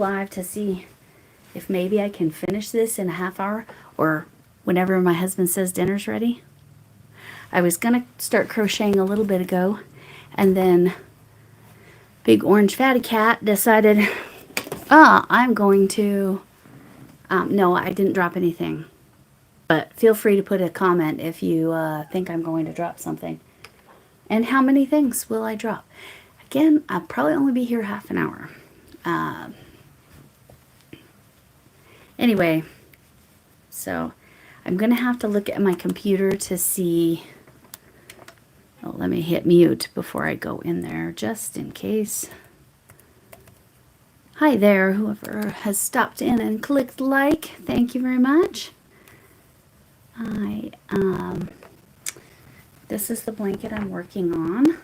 live to see if maybe I can finish this in a half hour or whenever my husband says dinner's ready. I was going to start crocheting a little bit ago, and then Big Orange Fatty Cat decided, I'm going to, no, I didn't drop anything. But feel free to put a comment if you think I'm going to drop something. And how many things will I drop? Again, I'll probably only be here half an hour. Anyway, so I'm going to have to look at my computer to see. Oh, let me hit mute before I go in there, just in case. Hi there, whoever has stopped in and clicked like. Thank you very much. This is the blanket I'm working on.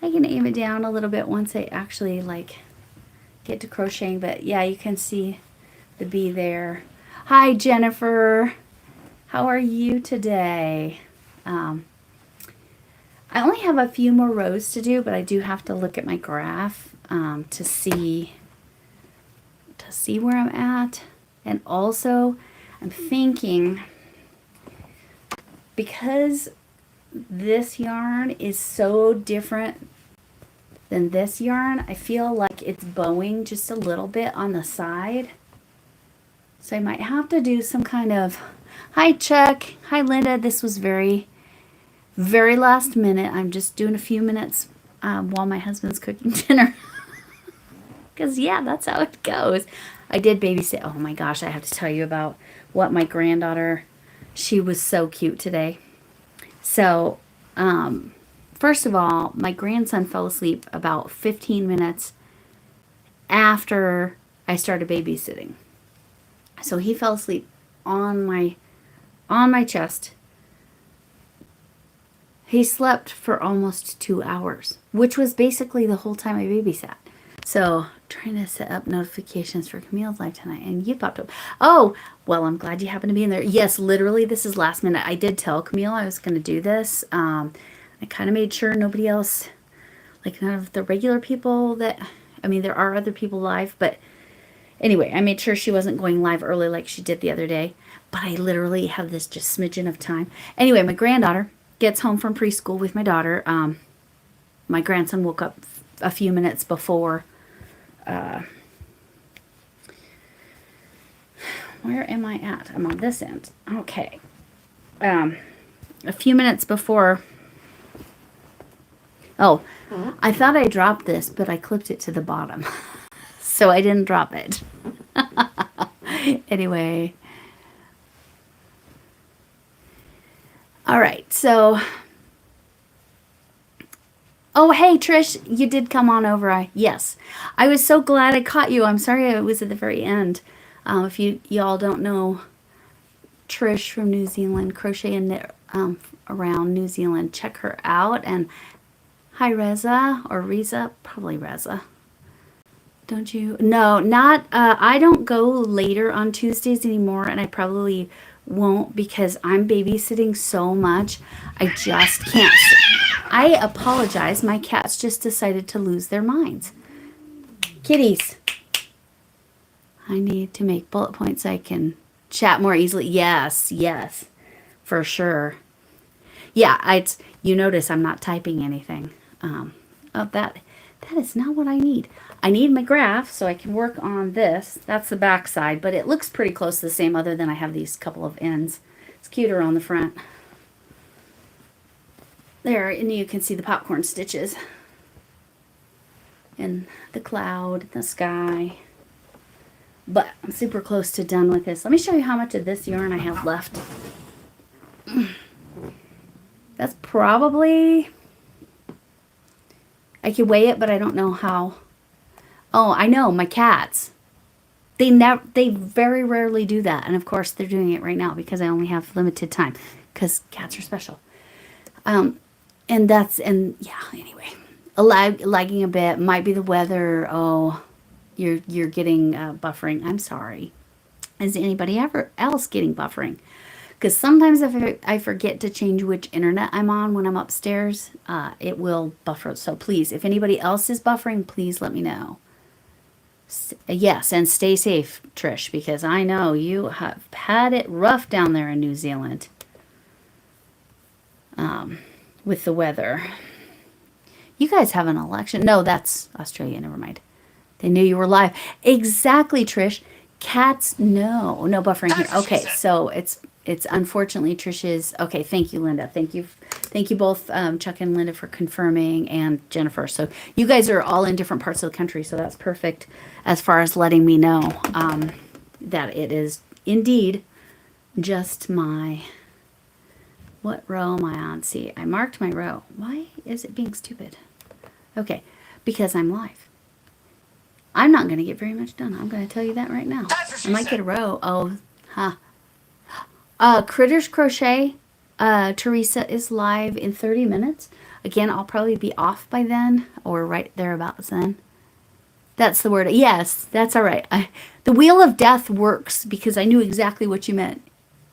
I can aim it down a little bit once I actually get to crocheting, but yeah, you can see the bee there. Hi Jennifer, how are you today? I only have a few more rows to do, but I do have to look at my graph to see where I'm at. And also I'm thinking, because this yarn is so different than this yarn, I feel like it's bowing just a little bit on the side. So I might have to do some kind of, hi Chuck, hi Linda, this was very, very last minute. I'm just doing a few minutes while my husband's cooking dinner. Because yeah, that's how it goes. I did babysit. Oh my gosh, I have to tell you about what my granddaughter, she was so cute today. So, first of all, my grandson fell asleep about 15 minutes after I started babysitting. So he fell asleep on my chest. He slept for almost 2 hours, which was basically the whole time I babysat. So, trying to set up notifications for Camille's live tonight, and you popped up. Oh, well, I'm glad you happened to be in there. Yes, literally, this is last minute. I did tell Camille I was going to do this. I kind of made sure nobody else, like none of the regular people that, I mean, there are other people live, but anyway, I made sure she wasn't going live early like she did the other day. But I literally have this just smidgen of time. Anyway, my granddaughter gets home from preschool with my daughter. My grandson woke up a few minutes before. Where am I at? I'm on this end. Okay. A few minutes before. Oh, I thought I dropped this, but I clipped it to the bottom. So I didn't drop it. Anyway. All right, so. Oh, hey, Trish, you did come on over. Yes, I was so glad I caught you. I'm sorry I was at the very end. If y'all don't know Trish from New Zealand, Crochet and Knit around New Zealand, check her out. And hi, Reza, or Riza, probably Reza. Don't you? No, not, I don't go later on Tuesdays anymore, and I probably won't because I'm babysitting so much. I just can't. I apologize. My cats just decided to lose their minds. Kitties. I need to make bullet points so I can chat more easily. Yes, yes, for sure. Yeah, you notice I'm not typing anything. That is not what I need. I need my graph so I can work on this. That's the back side, but it looks pretty close to the same other than I have these couple of ends. It's cuter on the front. There, and you can see the popcorn stitches. And the cloud, the sky. But I'm super close to done with this. Let me show you how much of this yarn I have left. That's probably, I could weigh it, but I don't know how. Oh, I know, my cats. They very rarely do that. And of course they're doing it right now because I only have limited time because cats are special. And yeah, anyway, lagging a bit, might be the weather. Oh, you're getting buffering. I'm sorry. Is anybody else getting buffering? Because sometimes if I forget to change which internet I'm on when I'm upstairs, it will buffer. So please, if anybody else is buffering, please let me know. Yes, and stay safe, Trish, because I know you have had it rough down there in New Zealand with the weather. You guys have an election. No, that's Australia. Never mind. They knew you were live. Exactly, Trish. Cats, no buffering here. Okay, so it's unfortunately Trish's. Okay, thank you, Linda. Thank you both, Chuck and Linda, for confirming, and Jennifer. So you guys are all in different parts of the country, so that's perfect as far as letting me know that it is indeed just my. What row am I on? See, I marked my row. Why is it being stupid? Okay, because I'm live. I'm not going to get very much done. I'm going to tell you that right now. I might get a row. Oh, Critters Crochet, Teresa is live in 30 minutes. Again, I'll probably be off by then, or right thereabouts then. That's the word. Yes, that's all right. The Wheel of Death works because I knew exactly what you meant.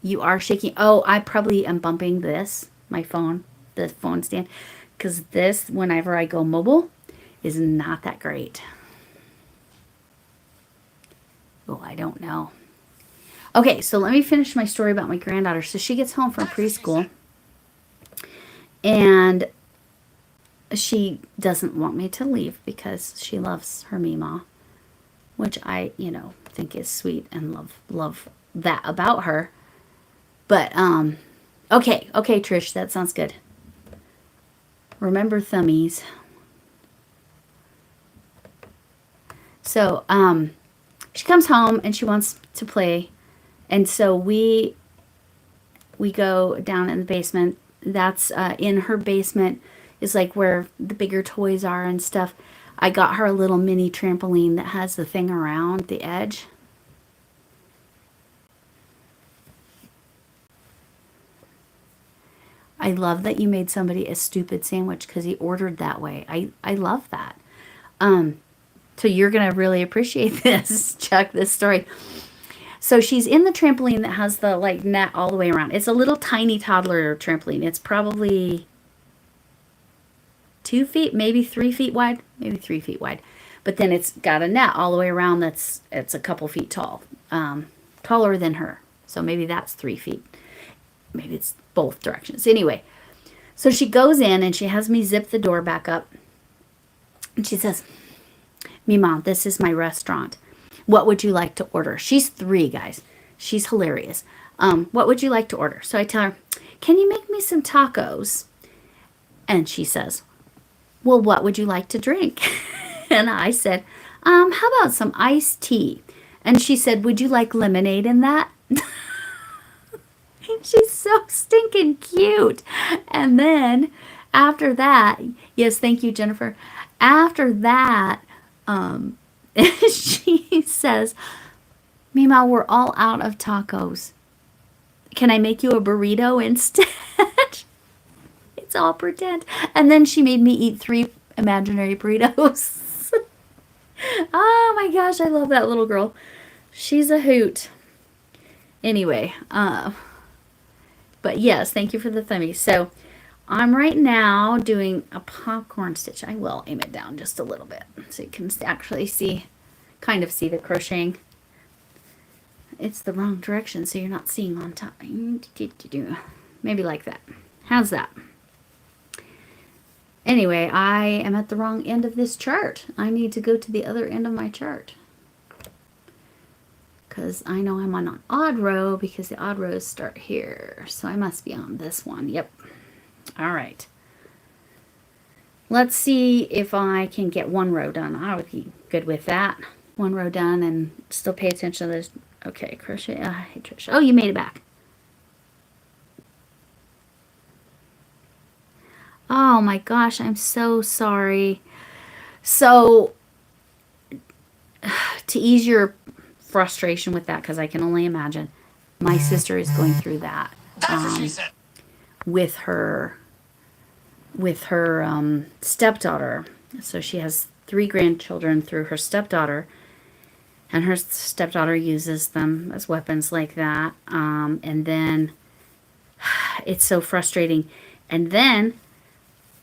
You are shaking. Oh, I probably am bumping this, my phone, the phone stand, because this, whenever I go mobile, is not that great. Oh, I don't know. Okay, so let me finish my story about my granddaughter. So she gets home from preschool, and she doesn't want me to leave because she loves her Mima, which I, think is sweet and love that about her. But, okay, Trish, that sounds good. Remember thummies. So, she comes home and she wants to play. And so we go down in the basement. That's in her basement is like where the bigger toys are and stuff. I got her a little mini trampoline that has the thing around the edge. I love that you made somebody a stupid sandwich because he ordered that way. I love that. So you're going to really appreciate this, Chuck, this story. So she's in the trampoline that has the net all the way around. It's a little tiny toddler trampoline. It's probably 2 feet, maybe 3 feet wide, maybe 3 feet wide. But then it's got a net all the way around it's a couple feet tall, taller than her. So maybe that's 3 feet. Maybe it's both directions. Anyway, so she goes in and she has me zip the door back up. And she says, Mima, this is my restaurant. What would you like to order? She's 3, guys. She's hilarious. What would you like to order? So I tell her, can you make me some tacos? And she says, well, what would you like to drink? And I said, how about some iced tea? And she said, would you like lemonade in that? She's so stinking cute. And then after that, yes, thank you, Jennifer. After that, she says, Mima, we're all out of tacos. Can I make you a burrito instead? It's all pretend. And then she made me eat 3 imaginary burritos. Oh my gosh, I love that little girl. She's a hoot. Anyway, but yes, thank you for the thummy. So I'm right now doing a popcorn stitch. I will aim it down just a little bit so you can actually see, kind of see the crocheting. It's the wrong direction, so you're not seeing on top. Maybe like that. How's that? Anyway, I am at the wrong end of this chart. I need to go to the other end of my chart, because I know I'm on an odd row because the odd rows start here. So I must be on this one. Yep. All right. Let's see if I can get 1 row done. I would be good with that. 1 row done and still pay attention to this. Okay, crochet. Hey, Trish. Oh, you made it back. Oh my gosh, I'm so sorry. So, to ease your frustration with that, because I can only imagine, my sister is going through that with her stepdaughter. So she has 3 grandchildren through her stepdaughter, and her stepdaughter uses them as weapons like that. And then it's so frustrating. And then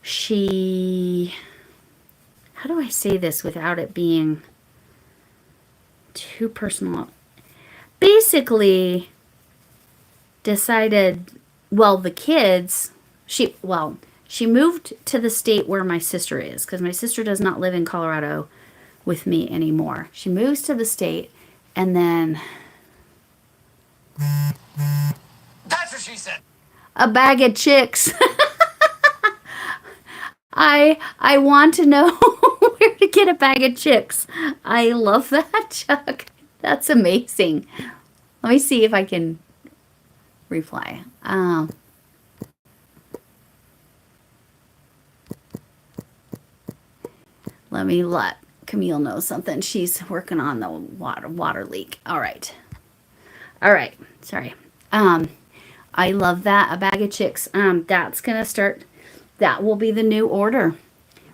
she, how do I say this without it being too personal. Basically decided, well, the kids, she moved to the state where my sister is, because my sister does not live in Colorado with me anymore. She moves to the state, and then That's what she said. a bag of chicks. I want to know where to get a bag of chicks. I love that, Chuck. That's amazing. Let me see if I can reply. Let me let Camille know something. She's working on the water leak. All right. All right. Sorry. I love that. A bag of chicks. That's gonna start. That will be the new order.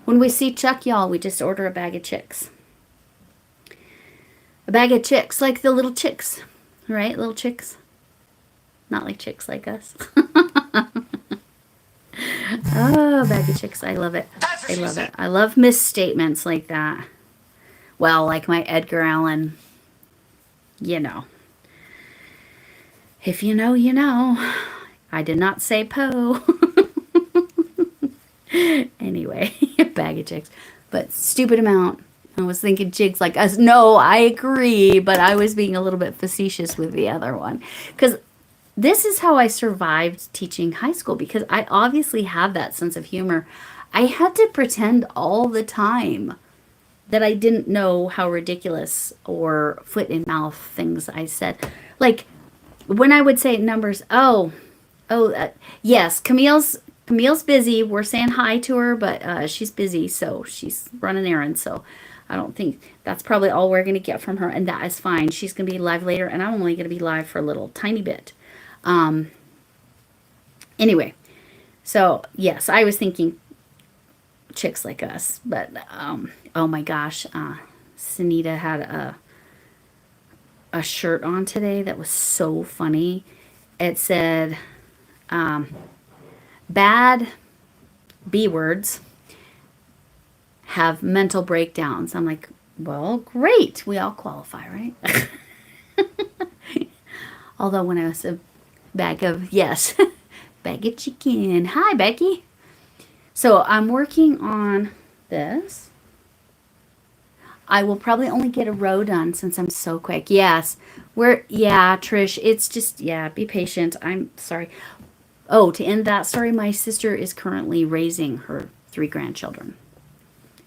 When we see Chuck, y'all, we just order a bag of chicks. A bag of chicks, like the little chicks, right? Little chicks. Not like chicks like us. Oh, a bag of chicks. I love it. I love it. I love misstatements like that. Well, like my Edgar Allan, you know. If you know, you know. I did not say Poe. Anyway, a bag of chicks. But stupid amount. I was thinking chicks like us. No, I agree. But I was being a little bit facetious with the other one. Because this is how I survived teaching high school. Because I obviously have that sense of humor. I had to pretend all the time that I didn't know how ridiculous or foot in mouth things I said. Like when I would say numbers, yes, Camille's busy. We're saying hi to her, but she's busy, so she's running errands. So I don't think that's probably all we're going to get from her, and that is fine. She's going to be live later, and I'm only going to be live for a little tiny bit. Anyway, so yes, I was thinking chicks like us, but oh my gosh, Sunita had a shirt on today that was so funny. It said, bad B words have mental breakdowns. I'm like, well, great. We all qualify, right? Although when I was a bag of, yes, bag of chicken. Hi, Becky. So I'm working on this. I will probably only get a row done since I'm so quick. Yes. Yeah, Trish, it's just, yeah, be patient. I'm sorry. Oh, to end that story, my sister is currently raising her 3 grandchildren,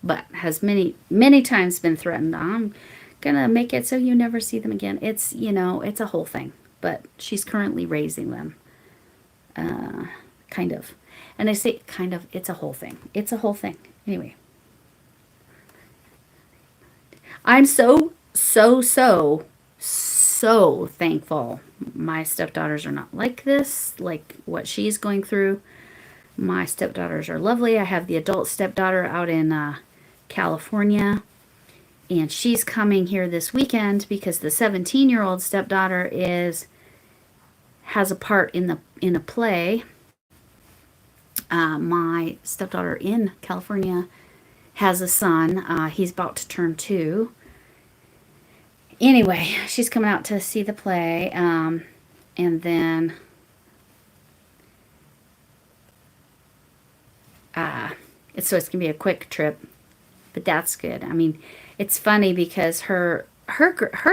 but has many, many times been threatened. I'm going to make it so you never see them again. It's, it's a whole thing, but she's currently raising them. Kind of. And I say kind of, it's a whole thing. It's a whole thing. Anyway. I'm so thankful my stepdaughters are not like this, like what she's going through. My stepdaughters are lovely. I have the adult stepdaughter out in California, and she's coming here this weekend because the 17-year-old stepdaughter has a part in a play. My stepdaughter in California has a son. He's about to turn 2. Anyway, she's coming out to see the play, and then it's going to be a quick trip, but that's good. I mean, it's funny because her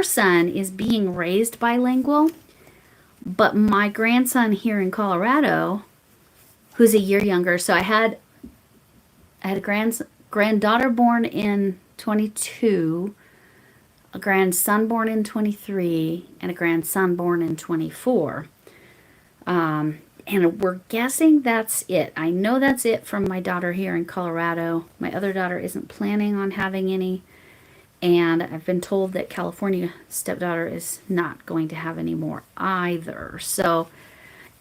son is being raised bilingual, but my grandson here in Colorado, who's a year younger, so I had a granddaughter born in 22, a grandson born in 23, and a grandson born in 24. And we're guessing that's it. I know that's it from my daughter here in Colorado. My other daughter isn't planning on having any. And I've been told that California stepdaughter is not going to have any more either. So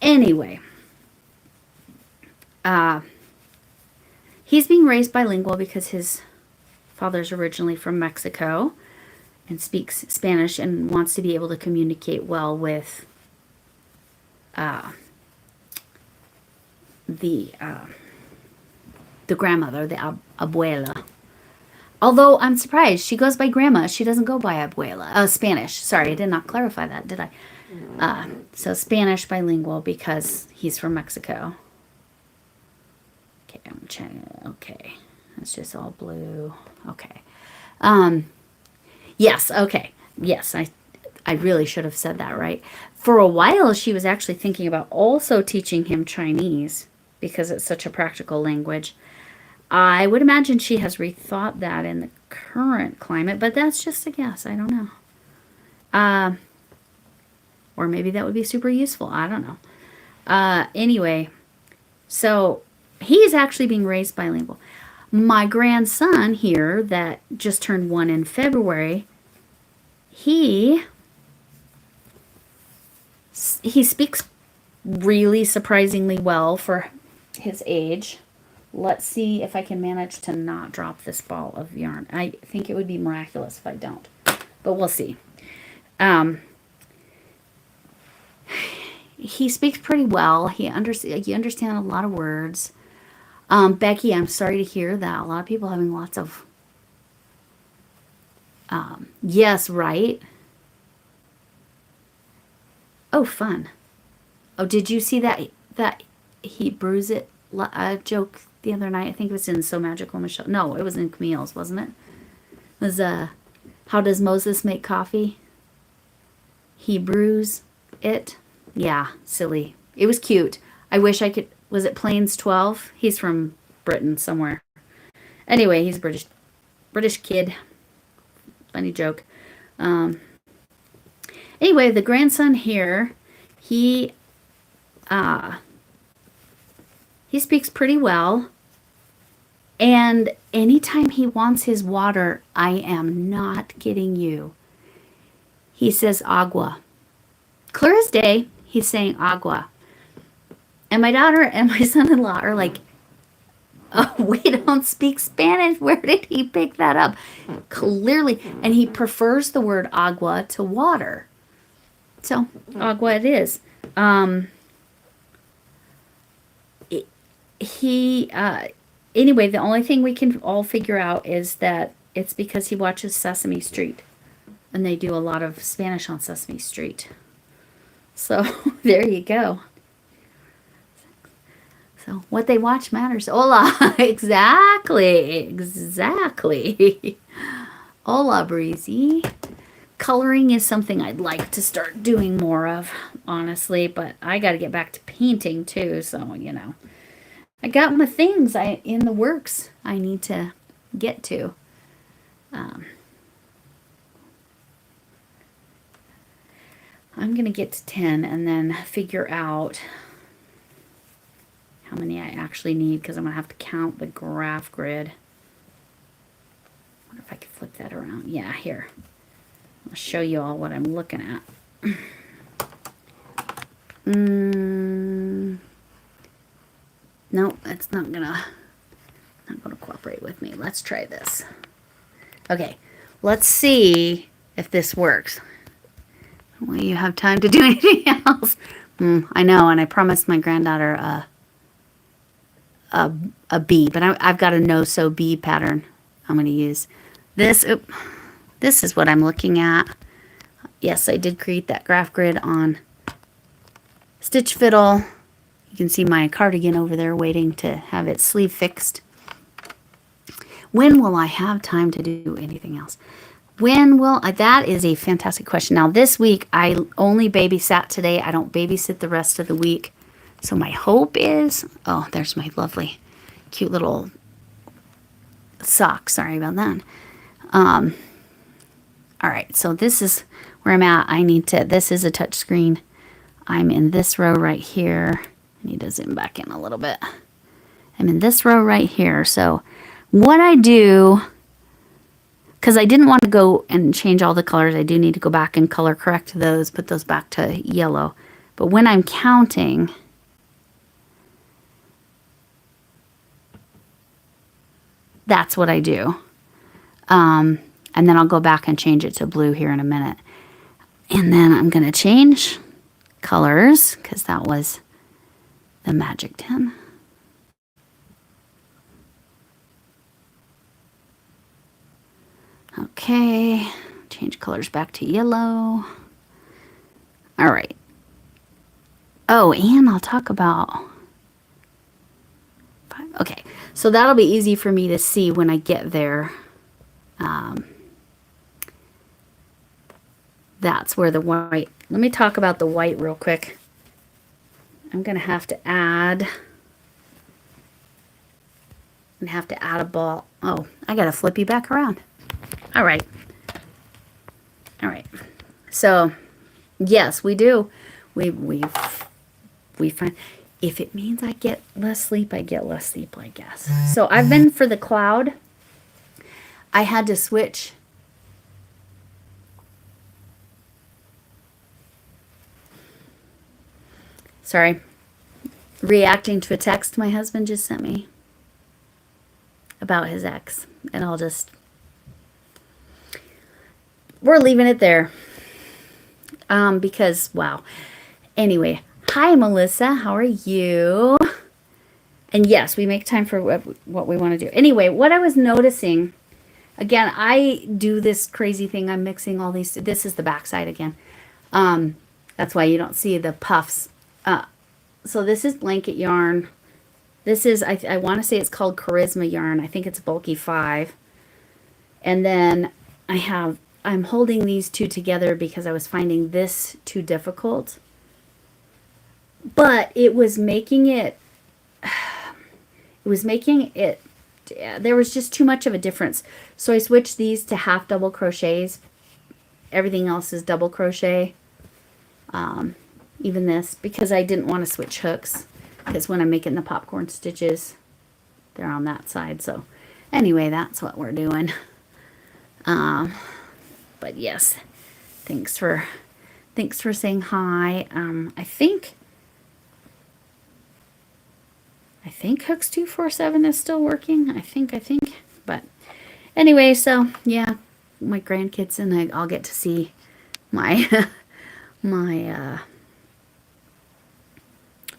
anyway, he's being raised bilingual because his father's originally from Mexico and speaks Spanish and wants to be able to communicate well with the grandmother, the abuela. Although I'm surprised. She goes by grandma. She doesn't go by abuela. Spanish. Sorry, I did not clarify that, did I? So Spanish bilingual because he's from Mexico. Okay, I'm checking. Okay. It's just all blue. Okay. Yes, okay. Yes, I really should have said that right. For a while, she was actually thinking about also teaching him Chinese because it's such a practical language. I would imagine she has rethought that in the current climate, but that's just a guess. I don't know. Or maybe that would be super useful. I don't know. Anyway, so he's actually being raised bilingual. My grandson here that just turned 1 in February, he speaks really surprisingly well for his age. Let's see if I can manage to not drop this ball of yarn. I think it would be miraculous if I don't, but we'll see. He speaks pretty well. You understand a lot of words. Becky, I'm sorry to hear that. A lot of people having lots of yes, right? Oh, fun. Oh, did you see that he bruised it joke the other night? I think it was in So Magical Michelle. No, it was in Camille's, wasn't it? It was how does Moses make coffee? He brews it. Yeah, silly. It was cute. I wish I could. Was it Plains 12? He's from Britain somewhere. Anyway, he's a British kid. Funny joke. Anyway, the grandson here, he speaks pretty well. And anytime he wants his water, I am not kidding you. He says agua. Clear as day, he's saying agua. And my daughter and my son-in-law are like, oh, we don't speak Spanish. Where did he pick that up? Clearly. And he prefers the word agua to water. So, agua it is. Anyway, the only thing we can all figure out is that it's because he watches Sesame Street. And they do a lot of Spanish on Sesame Street. So, there you go. So, what they watch matters. Hola! Exactly. Hola, Breezy. Coloring is something I'd like to start doing more of, honestly. But I got to get back to painting, too. So, you know. I got my things in the works I need to get to. I'm going to get to 10 and then figure out how many I actually need because I'm going to have to count the graph grid. I wonder if I can flip that around. Yeah, here. I'll show you all what I'm looking at. No, that's not gonna cooperate with me. Let's try this. Okay, let's see if this works. Will you have time to do anything else? I know, and I promised my granddaughter a bee, but I've got a no-sew bee pattern I'm going to use. This is what I'm looking at. Yes, I did create that graph grid on Stitch Fiddle. You can see my cardigan over there waiting to have its sleeve fixed. When will I have time to do anything else? That is a fantastic question. Now this week I only babysat today. I don't babysit the rest of the week. So my hope is, oh, there's my lovely, cute little sock. Sorry about that. All right, so this is where I'm at. This is a touch screen. I'm in this row right here. I need to zoom back in a little bit. I'm in this row right here. So what I do, because I didn't want to go and change all the colors, I do need to go back and color correct those, put those back to yellow. But when I'm counting, that's what I do. And then I'll go back and change it to blue here in a minute. And then I'm going to change colors because that was the magic 10. Okay, change colors back to yellow. All right. Oh, and I'll talk about, okay, so that'll be easy for me to see when I get there. That's where the white, let me talk about the white real quick. I'm going to have to add a ball. Oh, I got to flip you back around. All right. All right. So, yes, we do. We find if it means I get less sleep, I get less sleep, I guess. So, I've been for the cloud. I had to switch. Sorry. Reacting to a text my husband just sent me about his ex. And we're leaving it there. Because, wow. Anyway, hi, Melissa. How are you? And yes, we make time for what we want to do. Anyway, what I was noticing, again, I do this crazy thing. I'm mixing all these. This is the backside again. That's why you don't see the puffs. So this is blanket yarn. This is, I want to say it's called Charisma yarn. I think it's bulky 5. And then I'm holding these two together because I was finding this too difficult. But it was making it, there was just too much of a difference. So I switched these to half double crochets. Everything else is double crochet. Even this, because I didn't want to switch hooks, because when I'm making the popcorn stitches, they're on that side. So anyway, that's what we're doing. But yes, thanks for saying hi. I think hooks 247 is still working. I think, but anyway, so yeah, my grandkids and I'll get to see my my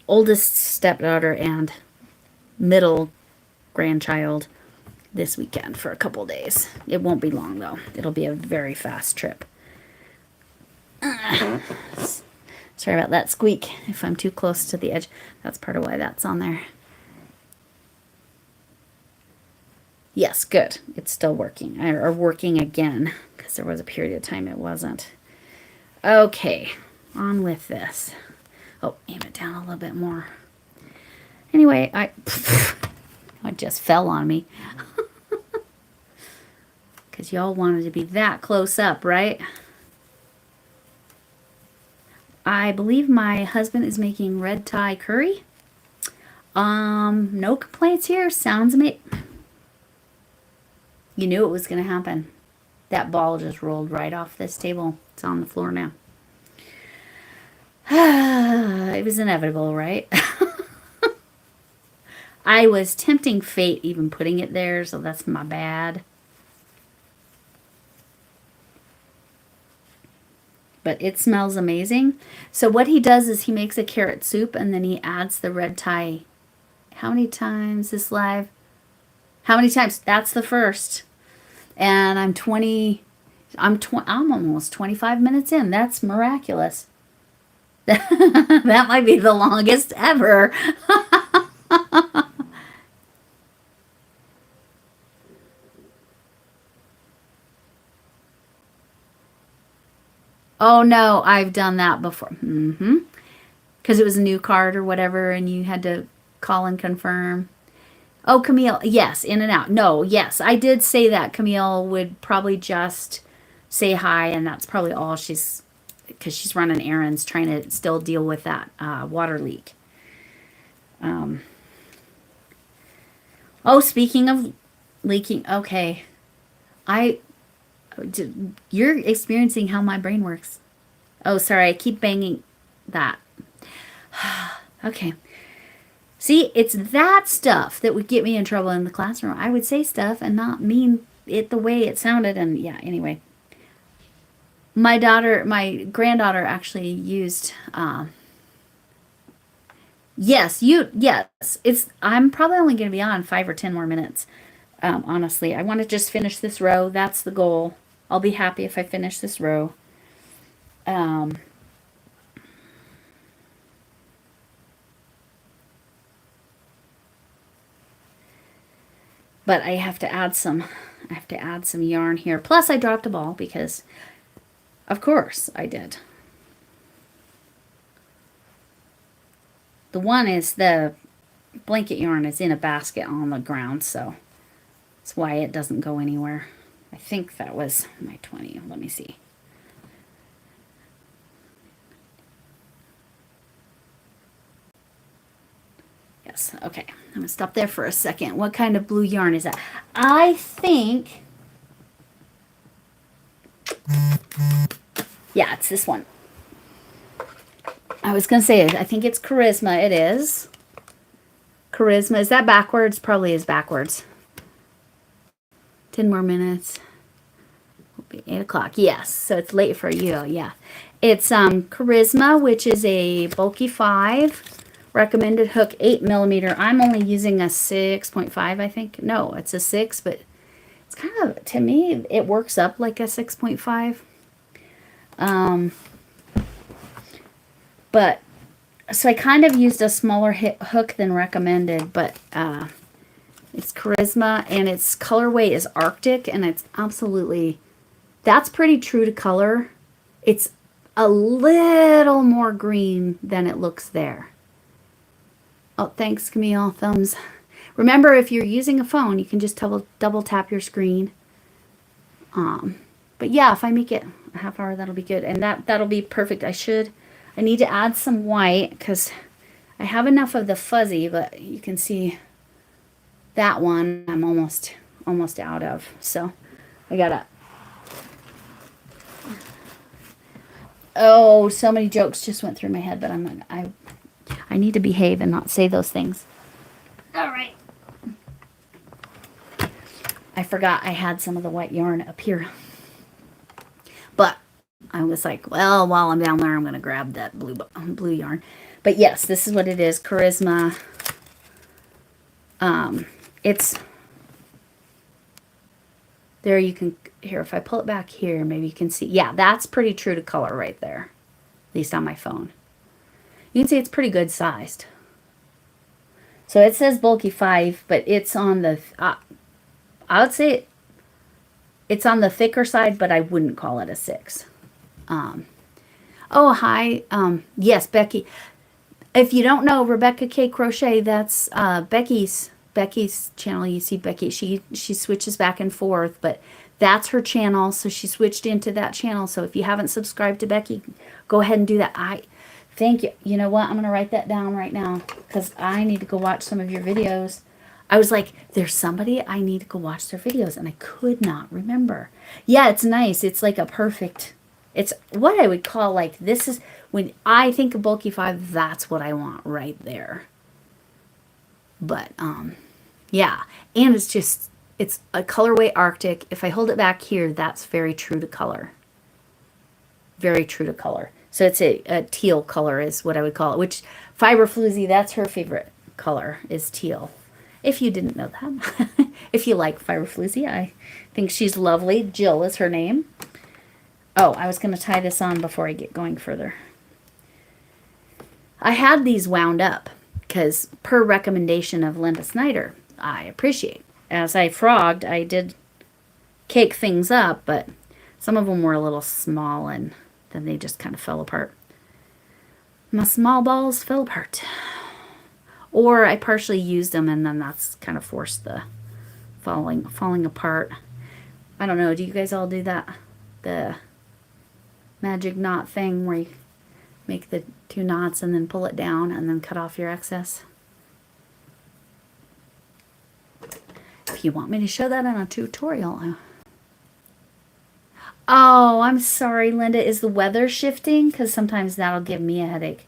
oldest stepdaughter and middle grandchild this weekend for a couple days. It won't be long though. It'll be a very fast trip. Sorry about that squeak if I'm too close to the edge. That's part of why that's on there. Yes, good. It's still working, or working again, because there was a period of time it wasn't. Okay, on with this. Oh, aim it down a little bit more. Anyway, it just fell on me. Because y'all wanted to be that close up, right? I believe my husband is making red Thai curry. No complaints here. Sounds amazing. You knew it was going to happen. That ball just rolled right off this table. It's on the floor now. It was inevitable, right? I was tempting fate even putting it there, so that's my bad. But it smells amazing. So what he does is he makes a carrot soup and then he adds the red Thai. How many times this live? How many times? That's the first. And I'm almost 25 minutes in. That's miraculous. That might be the longest ever. Oh no, I've done that before. Because it was a new card or whatever and you had to call and confirm. Oh, Camille, yes, in and out. No, yes, I did say that. Camille would probably just say hi, and that's probably all because she's running errands, trying to still deal with that water leak. Oh, speaking of leaking, okay. You're experiencing how my brain works. Oh, sorry, I keep banging that. Okay. See, it's that stuff that would get me in trouble in the classroom. I would say stuff and not mean it the way it sounded. And yeah, anyway. My granddaughter actually used, yes, I'm probably only going to be on 5 or 10 more minutes. Honestly, I want to just finish this row. That's the goal. I'll be happy if I finish this row. But I have to add some yarn here. Plus I dropped a ball because of course I did. The one is the blanket yarn is in a basket on the ground, so that's why it doesn't go anywhere. I think that was my 20. Let me see. Yes, okay. I'm going to stop there for a second. What kind of blue yarn is that? I think... yeah, it's this one. I was going to say, I think it's Charisma. It is. Charisma. Is that backwards? Probably is backwards. 10 more minutes. It'll be 8 o'clock. Yes, so it's late for you. Yeah. It's Charisma, which is a bulky 5. Recommended hook 8 millimeter. I'm only using a 6.5, I think. No, it's a 6, but it's kind of, to me, it works up like a 6.5. But, so I kind of used a smaller hook than recommended, but it's Charisma, and its colorway is Arctic, and it's absolutely, that's pretty true to color. It's a little more green than it looks there. Oh, thanks, Camille. Thumbs. Remember, if you're using a phone, you can just double tap your screen. But yeah, if I make it a half hour, that'll be good. And that'll be perfect. I need to add some white because I have enough of the fuzzy, but you can see that one I'm almost out of. So I gotta, oh, so many jokes just went through my head, but I need to behave and not say those things. All right. I forgot I had some of the white yarn up here. But I was like, well, while I'm down there, I'm going to grab that blue yarn. But yes, this is what it is. Charisma. It's, there you can, here, if I pull it back here, maybe you can see. Yeah, that's pretty true to color right there. At least on my phone. You can see it's pretty good sized. So it says bulky 5, but it's on the, I would say it's on the thicker side, but I wouldn't call it a 6. Oh, hi. Yes, Becky. If you don't know Rebecca K. Crochet, that's Becky's channel. You see Becky, she switches back and forth, but that's her channel, so she switched into that channel. So if you haven't subscribed to Becky, go ahead and do that. Thank you. You know what? I'm going to write that down right now because I need to go watch some of your videos. I was like, there's somebody I need to go watch their videos, and I could not remember. Yeah, it's nice. It's like a perfect, it's what I would call like, this is, when I think of bulky 5, that's what I want right there. But, yeah. And it's just, it's a colorway Arctic. If I hold it back here, that's very true to color. Very true to color. So it's a teal color is what I would call it, which Fiber Floozy, that's her favorite color, is teal. If you didn't know that. If you like Fiber Floozy, I think she's lovely. Jill is her name. Oh, I was going to tie this on before I get going further. I had these wound up because per recommendation of Linda Snyder, I appreciate. As I frogged, I did cake things up, but some of them were a little small and then they just kind of fell apart. My small balls fell apart. Or I partially used them and then that's kind of forced the falling apart. I don't know, do you guys all do that? The magic knot thing where you make the 2 knots and then pull it down and then cut off your excess? If you want me to show that in a tutorial. Oh, I'm sorry, Linda. Is the weather shifting? Because sometimes that'll give me a headache.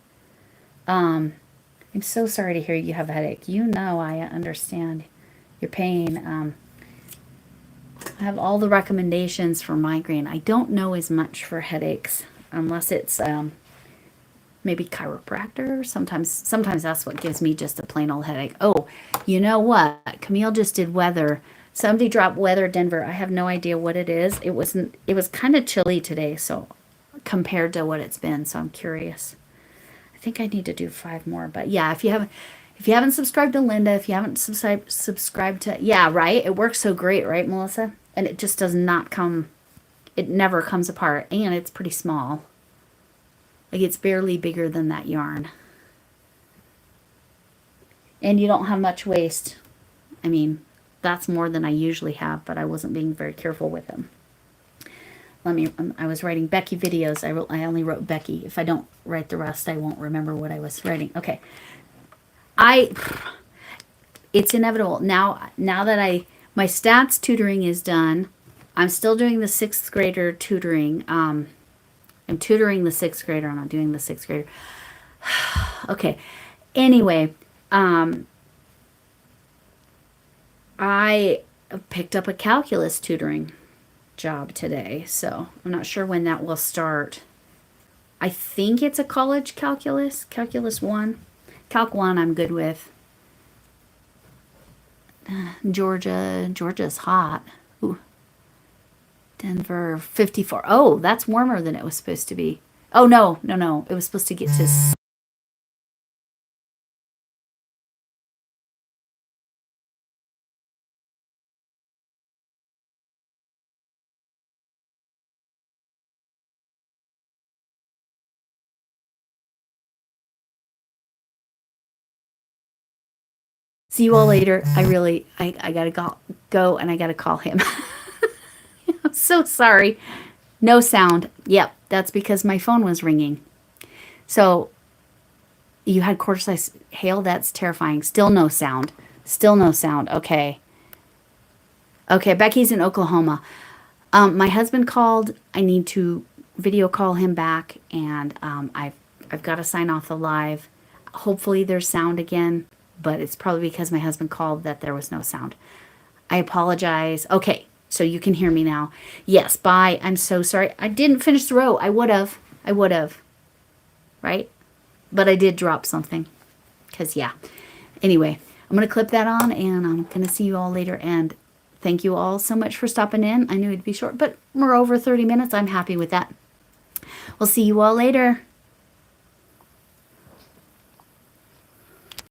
I'm so sorry to hear you have a headache. You know I understand your pain. I have all the recommendations for migraine. I don't know as much for headaches unless it's maybe chiropractor. Sometimes that's what gives me just a plain old headache. Oh, you know what? Camille just did weather. Somebody dropped weather Denver. I have no idea what it is. It was kind of chilly today, so compared to what it's been, so I'm curious. I think I need to do 5 more, but yeah, if you haven't subscribed to Linda, if you haven't subscribed to, yeah, right? It works so great, right, Melissa? And it just does not come, it never comes apart, and it's pretty small. Like, it's barely bigger than that yarn. And you don't have much waste. I mean, that's more than I usually have, but I wasn't being very careful with them. I was writing Becky videos. I only wrote Becky. If I don't write the rest, I won't remember what I was writing. Okay. It's inevitable. Now that my stats tutoring is done, I'm still doing the 6th grader tutoring. I'm tutoring the 6th grader. I'm not doing the 6th grader. Okay. Anyway, I picked up a calculus tutoring job today, so I'm not sure when that will start. I think it's a college calculus 1. Calc 1 I'm good with. Georgia's hot. Ooh. Denver 54. Oh, that's warmer than it was supposed to be. Oh, no. It was supposed to get to... See you all later. I gotta go and I gotta call him. I'm so sorry. No sound. Yep, that's because my phone was ringing. So you had quarter-size hail? That's terrifying. Still no sound. Still no sound. Okay. Okay, Becky's in Oklahoma. My husband called. I need to video call him back, and I've got to sign off the live. Hopefully there's sound again, but it's probably because my husband called that there was no sound. I apologize. Okay, so you can hear me now. Yes, bye. I'm so sorry. I didn't finish the row. I would have. Right? But I did drop something. Because, yeah. Anyway, I'm going to clip that on, and I'm going to see you all later. And thank you all so much for stopping in. I knew it'd be short, but we're over 30 minutes. I'm happy with that. We'll see you all later.